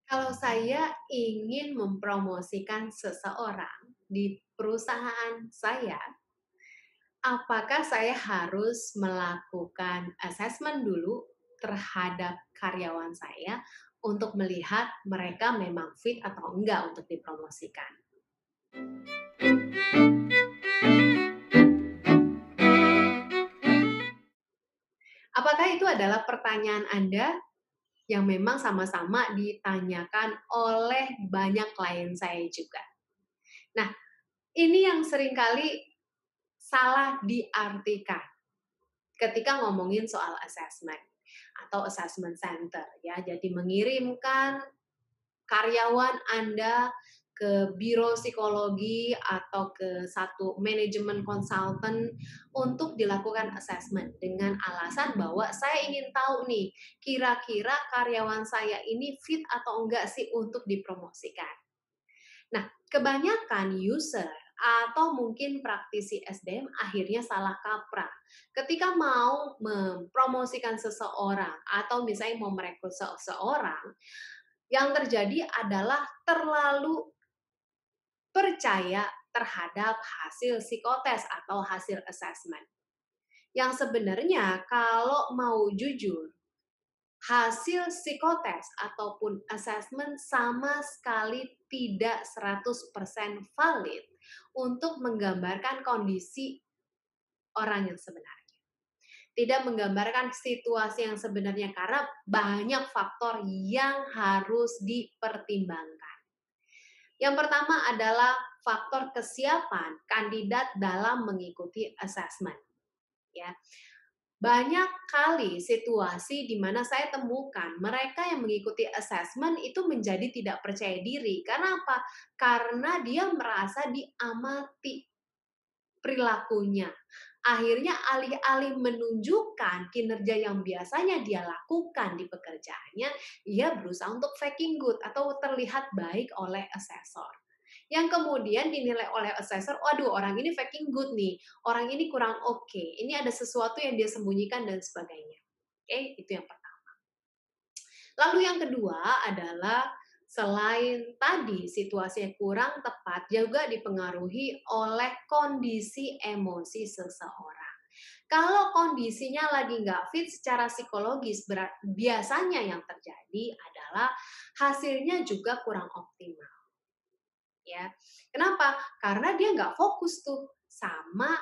Kalau saya ingin mempromosikan seseorang di perusahaan saya, apakah saya harus melakukan assessment dulu terhadap karyawan saya untuk melihat mereka memang fit atau enggak untuk dipromosikan? Apakah itu adalah pertanyaan Anda yang memang sama-sama ditanyakan oleh banyak klien saya juga? Nah, ini yang seringkali salah diartikan ketika ngomongin soal assessment atau assessment center ya. Jadi mengirimkan karyawan Anda ke biro psikologi atau ke satu manajemen konsultan untuk dilakukan assessment dengan alasan bahwa saya ingin tahu nih, kira-kira karyawan saya ini fit atau enggak sih untuk dipromosikan. Nah, kebanyakan user atau mungkin praktisi SDM akhirnya salah kaprah. Ketika mau mempromosikan seseorang atau misalnya mau merekrut seseorang, yang terjadi adalah terlalu percaya terhadap hasil psikotes atau hasil assessment. Yang sebenarnya kalau mau jujur, hasil psikotes ataupun assessment sama sekali tidak 100% valid untuk menggambarkan kondisi orang yang sebenarnya. Tidak menggambarkan situasi yang sebenarnya karena banyak faktor yang harus dipertimbangkan. Yang pertama adalah faktor kesiapan kandidat dalam mengikuti assessment. Ya, banyak kali situasi di mana saya temukan mereka yang mengikuti assessment itu menjadi tidak percaya diri. Karena apa? Karena dia merasa diamati perilakunya. Akhirnya alih-alih menunjukkan kinerja yang biasanya dia lakukan di pekerjaannya, ia berusaha untuk faking good atau terlihat baik oleh asesor. Yang kemudian dinilai oleh asesor, waduh orang ini faking good nih, orang ini kurang oke, ini ada sesuatu yang dia sembunyikan dan sebagainya. Oke, itu yang pertama. Lalu yang kedua adalah selain tadi situasinya kurang tepat juga dipengaruhi oleh kondisi emosi seseorang. Kalau kondisinya lagi nggak fit secara psikologis, biasanya yang terjadi adalah hasilnya juga kurang optimal. Ya, kenapa? Karena dia nggak fokus tuh sama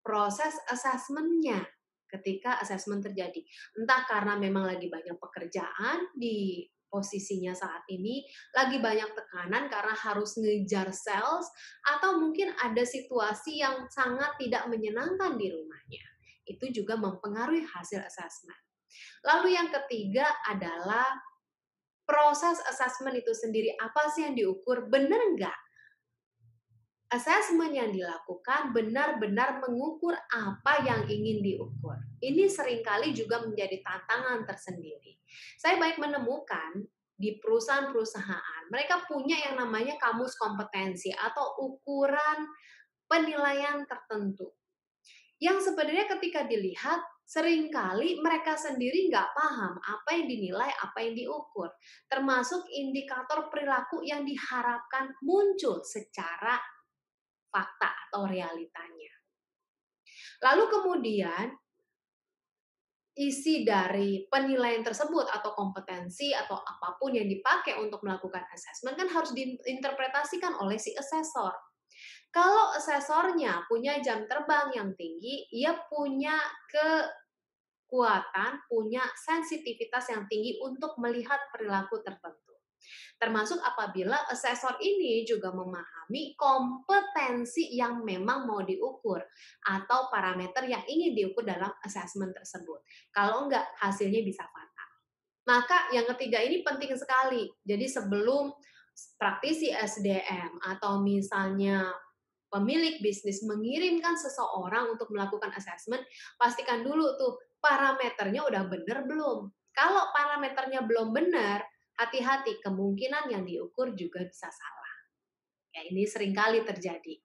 proses assessment-nya ketika assessment terjadi. Entah karena memang lagi banyak pekerjaan di posisinya saat ini, lagi banyak tekanan karena harus ngejar sales, atau mungkin ada situasi yang sangat tidak menyenangkan di rumahnya. Itu juga mempengaruhi hasil assessment. Lalu yang ketiga adalah proses assessment itu sendiri. Apa sih yang diukur? Benar nggak assessment yang dilakukan benar-benar mengukur apa yang ingin diukur. Ini seringkali juga menjadi tantangan tersendiri. Saya baik menemukan di perusahaan-perusahaan, mereka punya yang namanya kamus kompetensi atau ukuran penilaian tertentu. Yang sebenarnya ketika dilihat, seringkali mereka sendiri nggak paham apa yang dinilai, apa yang diukur. Termasuk indikator perilaku yang diharapkan muncul secara fakta atau realitanya. Lalu kemudian isi dari penilaian tersebut atau kompetensi atau apapun yang dipakai untuk melakukan assessment kan harus diinterpretasikan oleh si asesor. Kalau asesornya punya jam terbang yang tinggi, ia punya kekuatan, punya sensitivitas yang tinggi untuk melihat perilaku tertentu. Termasuk apabila asesor ini juga memahami kompetensi yang memang mau diukur atau parameter yang ingin diukur dalam assessment tersebut. Kalau enggak, hasilnya bisa fatal. Maka yang ketiga ini penting sekali. Jadi sebelum praktisi SDM atau misalnya pemilik bisnis mengirimkan seseorang untuk melakukan assessment, pastikan dulu tuh parameternya udah bener belum. Kalau parameternya belum benar, hati-hati kemungkinan yang diukur juga bisa salah. Ya, ini seringkali terjadi.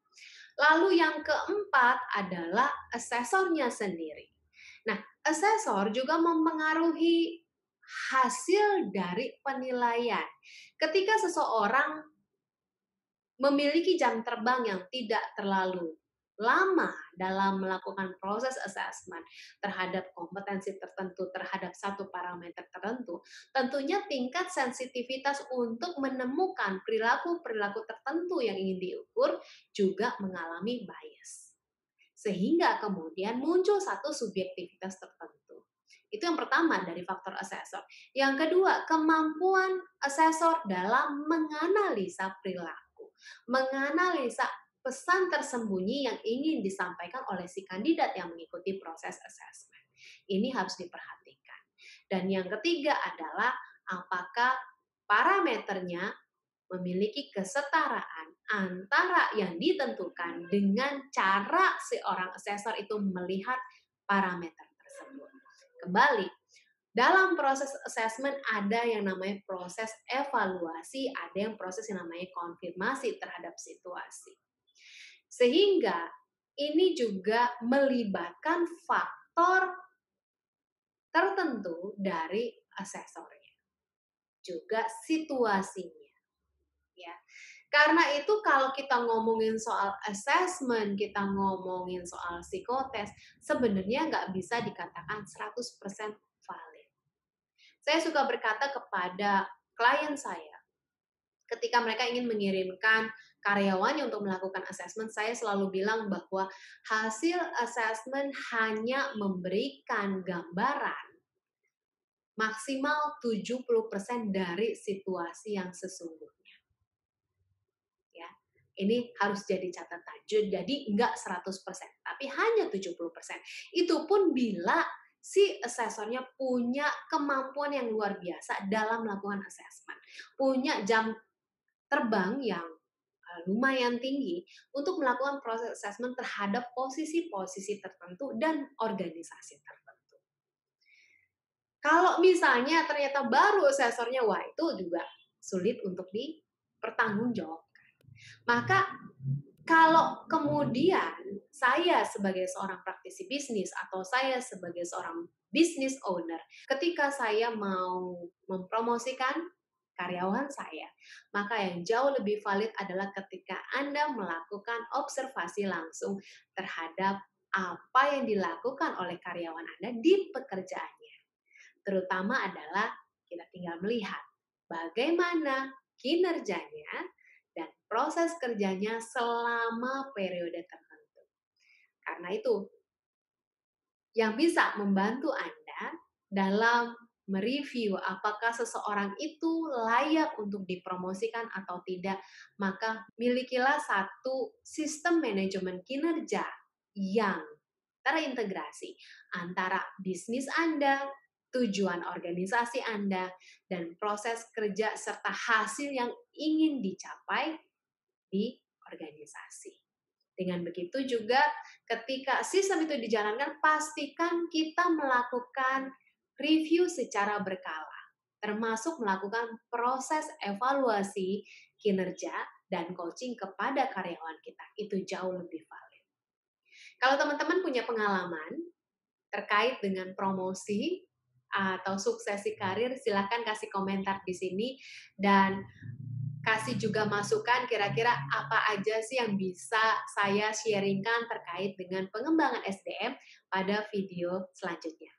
Lalu yang keempat adalah asesornya sendiri. Nah, asesor juga mempengaruhi hasil dari penilaian. Ketika seseorang memiliki jam terbang yang tidak terlalu lama dalam melakukan proses assessment terhadap kompetensi tertentu, terhadap satu parameter tertentu, tentunya tingkat sensitivitas untuk menemukan perilaku-perilaku tertentu yang ingin diukur juga mengalami bias. Sehingga kemudian muncul satu subjektivitas tertentu. Itu yang pertama dari faktor asesor. Yang kedua, kemampuan asesor dalam menganalisa perilaku, menganalisa pesan tersembunyi yang ingin disampaikan oleh si kandidat yang mengikuti proses assessment. Ini harus diperhatikan. Dan yang ketiga adalah apakah parameternya memiliki kesetaraan antara yang ditentukan dengan cara seorang asesor itu melihat parameter tersebut. Kembali, dalam proses assessment ada yang namanya proses evaluasi, ada yang proses yang namanya konfirmasi terhadap situasi. Sehingga ini juga melibatkan faktor tertentu dari asesornya, juga situasinya. Ya. Karena itu kalau kita ngomongin soal assessment, kita ngomongin soal psikotes, sebenarnya nggak bisa dikatakan 100% valid. Saya suka berkata kepada klien saya, ketika mereka ingin mengirimkan karyawannya untuk melakukan assessment, saya selalu bilang bahwa hasil assessment hanya memberikan gambaran maksimal 70% dari situasi yang sesungguhnya. Ya. Ini harus jadi catatan. Jadi enggak 100%, tapi hanya 70%. Itu pun bila si asesornya punya kemampuan yang luar biasa dalam melakukan assessment. Punya jam terbang yang lumayan tinggi untuk melakukan proses assessment terhadap posisi-posisi tertentu dan organisasi tertentu. Kalau misalnya ternyata baru asesornya, wah itu juga sulit untuk dipertanggungjawabkan. Maka kalau kemudian saya sebagai seorang praktisi bisnis atau saya sebagai seorang business owner, ketika saya mau mempromosikan karyawan saya, maka yang jauh lebih valid adalah ketika Anda melakukan observasi langsung terhadap apa yang dilakukan oleh karyawan Anda di pekerjaannya. Terutama adalah kita tinggal melihat bagaimana kinerjanya dan proses kerjanya selama periode tertentu. Karena itu, yang bisa membantu Anda dalam mereview apakah seseorang itu layak untuk dipromosikan atau tidak, maka milikilah satu sistem manajemen kinerja yang terintegrasi antara bisnis Anda, tujuan organisasi Anda, dan proses kerja serta hasil yang ingin dicapai di organisasi. Dengan begitu juga ketika sistem itu dijalankan, pastikan kita melakukan review secara berkala, termasuk melakukan proses evaluasi kinerja dan coaching kepada karyawan kita. Itu jauh lebih valid. Kalau teman-teman punya pengalaman terkait dengan promosi atau suksesi karir, silahkan kasih komentar di sini dan kasih juga masukan kira-kira apa aja sih yang bisa saya sharingkan terkait dengan pengembangan SDM pada video selanjutnya.